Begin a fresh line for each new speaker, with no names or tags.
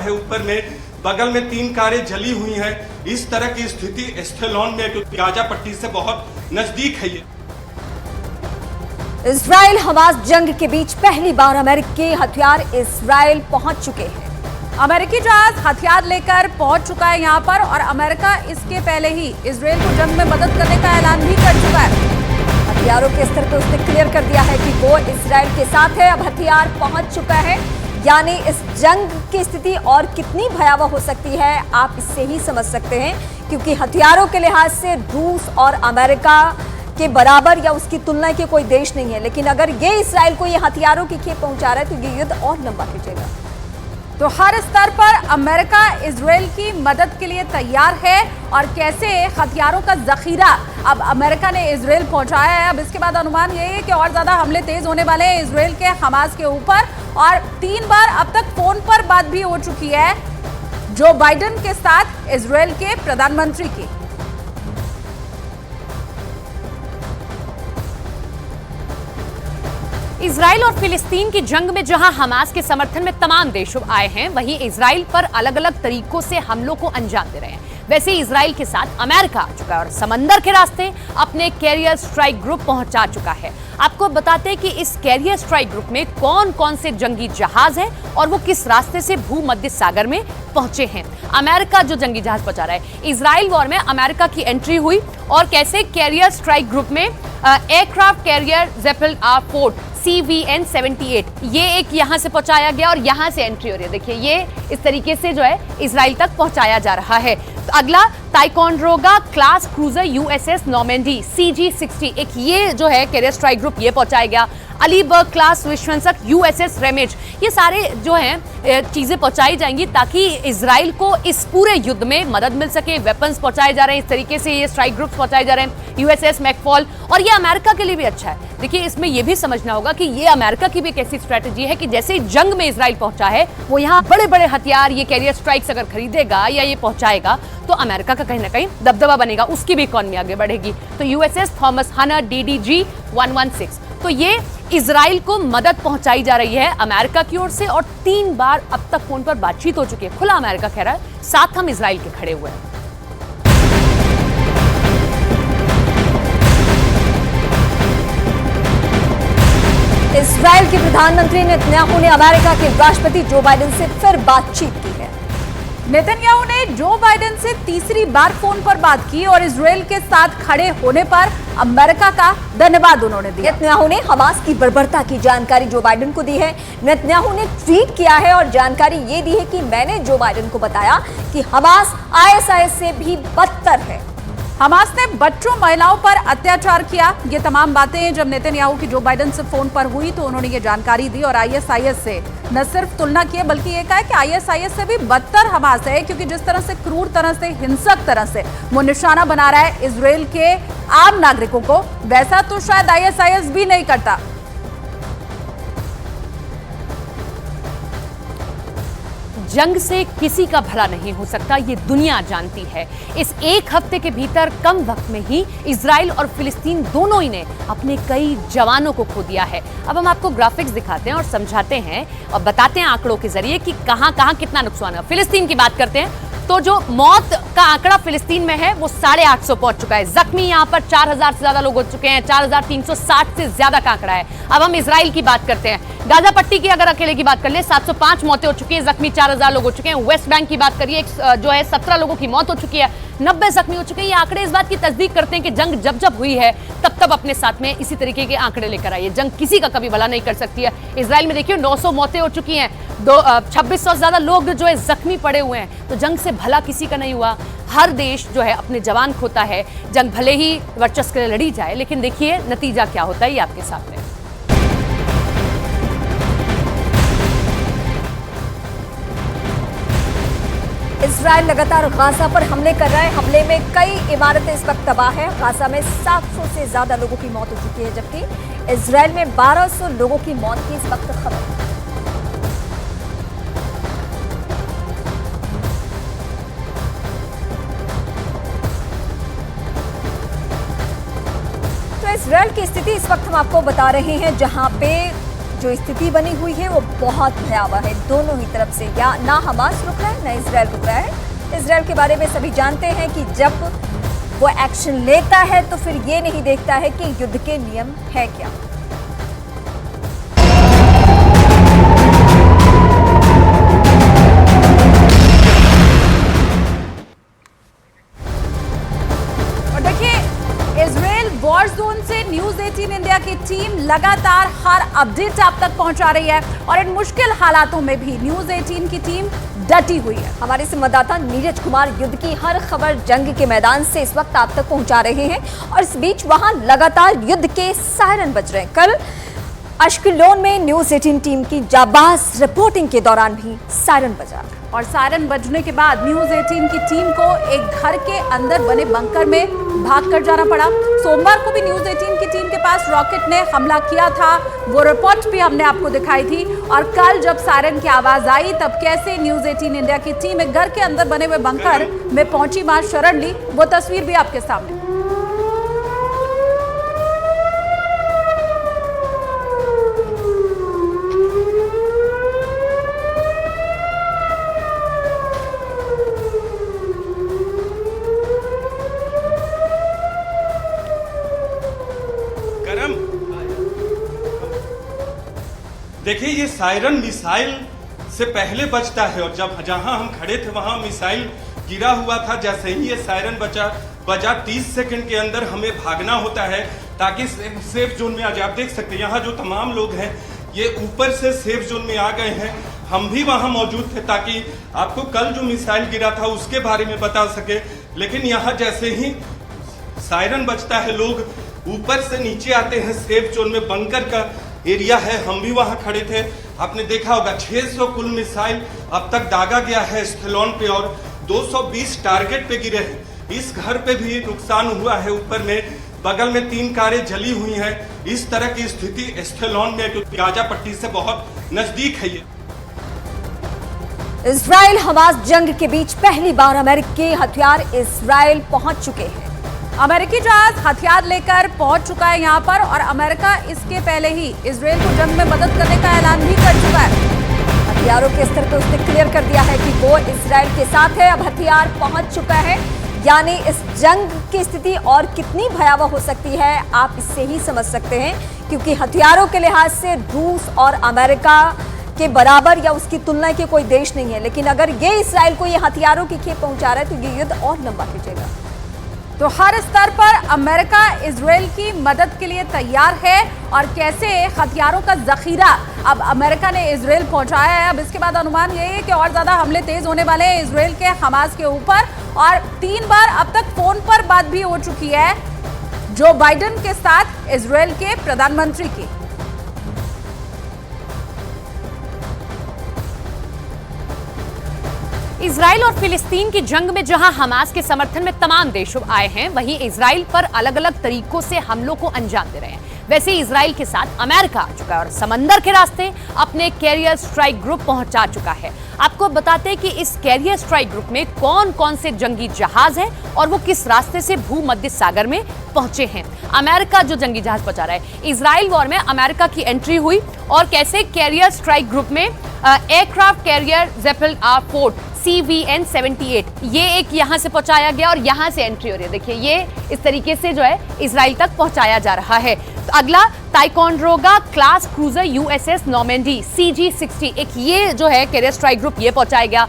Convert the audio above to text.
है, ऊपर में बगल में 3 कारें जली हुई हैं। इस तरह की स्थिति एस्थेलॉन में गाजा पट्टी से बहुत नजदीक है। ये
इजराइल हमास जंग के बीच पहली बार अमेरिकी हथियार इजराइल पहुंच चुके हैं।
अमेरिकी जहाज हथियार लेकर पहुंच चुका है यहां पर, और अमेरिका इसके पहले ही इजराइल को जंग में मदद करने का ऐलान भी कर चुका है।
हथियारों के स्तर पर उसने क्लियर कर दिया है कि वो इजराइल के साथ है। अब हथियार पहुंच चुका है, यानी इस जंग की स्थिति और कितनी भयावह हो सकती है आप इससे ही समझ सकते हैं, क्योंकि हथियारों के लिहाज से रूस और अमेरिका के बराबर या उसकी तुलना के कोई देश नहीं है। लेकिन अगर ये इजराइल को ये हथियारों की खेप पहुंचा रहा है तो ये युद्ध और लंबा खींचेगा।
तो हर स्तर पर अमेरिका इजराइल की मदद के लिए तैयार है, और कैसे हथियारों का जखीरा अब अमेरिका ने इजराइल पहुंचाया है। अब इसके बाद अनुमान यही है कि और ज्यादा हमले तेज होने वाले हैं इजराइल के हमास के ऊपर, और 3 बार अब तक फोन पर बात भी हो चुकी है जो बाइडेन के साथ इजराइल के प्रधानमंत्री की।
इजराइल और फिलिस्तीन की जंग में जहां हमास के समर्थन में तमाम देश आए हैं, वहीं इजराइल पर अलग अलग तरीकों से हमलों को अंजाम दे रहे हैं। वैसे इजराइल के साथ अमेरिका आ चुका है और समंदर के रास्ते अपने कैरियर स्ट्राइक ग्रुप पहुंचा चुका है। आपको बताते हैं कि इस कैरियर स्ट्राइक ग्रुप में कौन कौन से जंगी जहाज हैं और वो किस रास्ते से भूमध्य सागर में पहुंचे हैं। अमेरिका जो जंगी जहाज पहुंचा रहा है, इजराइल वॉर में अमेरिका की एंट्री हुई, और कैसे कैरियर स्ट्राइक ग्रुप में एयरक्राफ्ट कैरियर ज़ेपल R4 CVN 78 ये एक यहां से पहुंचाया गया और यहां से एंट्री हो रही है। देखिए ये इस तरीके से जो है इजराइल तक पहुंचाया जा रहा है। तो अगला Ticonderoga class cruiser USS Normandy CG-60 एक ये जो है कैरियर स्ट्राइक ग्रुप ये पहुंचाया गया। अलीबर्ग क्लास विश्वसंक USS रेमेज, ये सारे जो हैं चीजें पहुंचाई जाएंगी ताकि इजराइल को इस पूरे युद्ध में मदद मिल सके। वेपन्स पहुंचाए जा रहे हैं, इस तरीके से ये स्ट्राइक ग्रुप्स पहुंचाए जा रहे हैं। USS मैकफॉल, और ये अमेरिका के लिए भी अच्छा है। देखिए इसमें यह भी समझना होगा कि ये अमेरिका की भी एक ऐसी स्ट्रेटेजी है कि जैसे जंग में इजराइल पहुंचा है, वो यहाँ बड़े बड़े हथियार ये कैरियर स्ट्राइक्स अगर खरीदेगा या ये पहुंचाएगा तो अमेरिका का कहीं ना कहीं दबदबा बनेगा, उसकी भी इकोनॉमी आगे बढ़ेगी। तो USS थॉमस हनर DDG 116, तो ये इजराइल को मदद पहुंचाई जा रही है अमेरिका की ओर से, और 3 बार अब तक फोन पर बातचीत हो चुकी है। खुला अमेरिका कह रहा है साथ हम इजराइल के खड़े हुए हैं।
इजराइल के प्रधानमंत्री नेतन्याहू ने अमेरिका के राष्ट्रपति जो बाइडेन से फिर बातचीत की है।
नेतन्याहू ने जो बाइडेन से तीसरी बार फोन पर बात की और इजराइल के साथ खड़े होने पर अमेरिका का धन्यवाद उन्होंने दिया।
नेतन्याहू ने हमास की बर्बरता की जानकारी जो बाइडेन को दी है। नेतन्याहू ने ट्वीट किया है और जानकारी ये दी है कि मैंने जो बाइडेन को बताया कि हमास ISIS से भी बदतर है।
हमास ने बच्चों महिलाओं पर अत्याचार किया, ये तमाम बातें जब नेतन्याहू की जो बाइडेन से फोन पर हुई तो उन्होंने ये जानकारी दी, और ISIS से न सिर्फ तुलना की बल्कि ये कहा कि ISIS से भी बदतर हमास है, क्योंकि जिस तरह से क्रूर तरह से हिंसक तरह से वो निशाना बना रहा है इजराइल के आम नागरिकों को, वैसा तो शायद ISIS भी नहीं करता।
जंग से किसी का भला नहीं हो सकता, ये दुनिया जानती है। इस एक हफ्ते के भीतर कम वक्त में ही इजराइल और फिलिस्तीन दोनों ही ने अपने कई जवानों को खो दिया है। अब हम आपको ग्राफिक्स दिखाते हैं और समझाते हैं और बताते हैं आंकड़ों के जरिए कि कहां कहां कितना नुकसान है। फिलिस्तीन की बात करते हैं तो जो मौत का आंकड़ा फिलिस्तीन में है वो 850 पहुंच चुका है। जख्मी यहां पर 4000 से ज्यादा लोग हो चुके हैं, 4360 से ज्यादा का आंकड़ा है। अब हम इजराइल की बात करते हैं। गाजा पट्टी की अगर अकेले की बात कर ले 705 मौतें हो चुकी हैं, जख्मी 4000 लोग हो चुके हैं। वेस्ट बैंक की बात करिए जो है 17 लोगों की मौत हो चुकी है, 90 जख्मी हो चुके हैं। ये आंकड़े इस बात की तस्दीक करते हैं कि जंग जब जब हुई है तब अपने साथ में इसी तरीके के आंकड़े लेकर आई है। जंग किसी का कभी भला नहीं कर सकती है। इजराइल में देखिए 900 मौतें हो चुकी हैं, 2600 से ज्यादा लोग जो है जख्मी पड़े हुए हैं। तो जंग से भला किसी का नहीं हुआ। हर देश जो है अपने जवान खोता है। जंग भले ही वर्चस्व के लिए लड़ी जाए, लेकिन देखिए नतीजा क्या होता है ये आपके सामने।
इजराइल लगातार गाजा पर हमले कर रहा है। हमले में कई इमारतें इस वक्त तबाह है। गाजा में 700 से ज्यादा लोगों की मौत हो चुकी है, जबकि इजराइल में 1200 लोगों की मौत की इस वक्त खबर है। तो इजराइल की स्थिति इस वक्त हम आपको बता रहे हैं, जहां पे जो स्थिति बनी हुई है वो बहुत भयावह है दोनों ही तरफ से। या ना हमास रुक रहा है ना इसराइल रुक रहा है। इसराइल के बारे में सभी जानते हैं कि जब वो एक्शन लेता है तो फिर ये नहीं देखता है कि युद्ध के नियम है क्या।
वॉर जोन से न्यूज 18 इंडिया की टीम लगातार हर अपडेट आप तक पहुंचा रही है और इन मुश्किल हालातों में भी न्यूज 18 की टीम डटी हुई है।
हमारे संवाददाता नीरज कुमार युद्ध की हर खबर जंग के मैदान से इस वक्त आप तक पहुंचा रहे हैं और इस बीच वहां लगातार युद्ध के सायरन बज रहे हैं। कल अश्कलोन में न्यूज 18 टीम की जाबाज रिपोर्टिंग के दौरान भी सायरन बजा
और सायरन बजने के बाद न्यूज 18 की टीम को एक घर के अंदर बने बंकर में भागकर जाना पड़ा। सोमवार को भी न्यूज 18 की टीम के पास रॉकेट ने हमला किया था, वो रिपोर्ट भी हमने आपको दिखाई थी। और कल जब सायरन की आवाज आई तब कैसे न्यूज 18 इंडिया की टीम एक घर के अंदर बने हुए बंकर में पहुंची, वहां शरण ली, वो तस्वीर भी आपके सामने।
देखिए, ये सायरन मिसाइल से पहले बजता है और जहां हम खड़े थे वहां मिसाइल गिरा हुआ था। जैसे ही ये सायरन बजा 30 सेकंड के अंदर हमें भागना होता है ताकि सेफ जोन में आ जाए। आप देख सकते हैं यहाँ जो तमाम लोग हैं ये ऊपर से सेफ जोन में आ गए हैं। हम भी वहां मौजूद थे ताकि आपको कल जो मिसाइल गिरा था उसके बारे में बता सके। लेकिन यहाँ जैसे ही सायरन बजता है लोग ऊपर से नीचे आते हैं सेफ जोन में। बंकर का एरिया है, हम भी वहां खड़े थे। आपने देखा होगा 600 कुल मिसाइल अब तक दागा गया है एस्थेलॉन पे और 220 टारगेट पे गिरे हैं। इस घर पे भी नुकसान हुआ है। ऊपर में बगल में 3 कारें जली हुई हैं। इस तरह की स्थिति एस्थेलॉन में क्योंकि गाजा पट्टी से बहुत नजदीक है ये।
इजराइल हमास जंग के बीच पहली बार अमेरिकी हथियार इजराइल पहुंच चुके हैं।
अमेरिकी जहाज हथियार लेकर पहुंच चुका है यहां पर और अमेरिका इसके पहले ही इजराइल को जंग में मदद करने का ऐलान भी कर चुका है।
हथियारों के स्तर पर उसने क्लियर कर दिया है कि वो इजराइल के साथ है। अब हथियार पहुंच चुका है, यानी इस जंग की स्थिति और कितनी भयावह हो सकती है आप इससे ही समझ सकते हैं, क्योंकि हथियारों के लिहाज से रूस और अमेरिका के बराबर या उसकी तुलना के कोई देश नहीं है। लेकिन अगर ये इजराइल को ये हथियारों की खेप पहुंचा रहा है तो ये युद्ध और लंबा खींचेगा।
तो हर स्तर पर अमेरिका इजराइल की मदद के लिए तैयार है और कैसे हथियारों का जखीरा अब अमेरिका ने इजराइल पहुंचाया है। अब इसके बाद अनुमान यही है कि और ज्यादा हमले तेज होने वाले हैं इजराइल के हमास के ऊपर। और 3 बार अब तक फोन पर बात भी हो चुकी है जो बाइडेन के साथ इजराइल के प्रधानमंत्री की।
इजराइल और फिलिस्तीन की जंग में जहां हमास के समर्थन में तमाम देश आए हैं, वहीं इजराइल पर अलग अलग तरीकों से हमलों को अंजाम दे रहे हैं। वैसे इजराइल के साथ अमेरिका आ चुका है और समंदर के रास्ते अपने कैरियर स्ट्राइक ग्रुप पहुंचा चुका है। आपको बताते हैं कि इस कैरियर स्ट्राइक ग्रुप में कौन कौन से जंगी जहाज हैं और वो किस रास्ते से भूमध्य सागर में पहुंचे हैं। अमेरिका जो जंगी जहाज पहुंचा रहा है, इजराइल वॉर में अमेरिका की एंट्री हुई और कैसे कैरियर स्ट्राइक ग्रुप में एयरक्राफ्ट कैरियर ज़ेपल R4 CVN 78 ये एक यहां से पहुंचाया गया और यहां से एंट्री हो रही है। देखिए ये इस तरीके से जो है इजराइल तक पहुंचाया जा रहा है। तो अगला Ticonderoga class cruiser USS Normandy CG-60 एक ये जो है कैरियर स्ट्राइक ग्रुप ये पहुंचाया गया।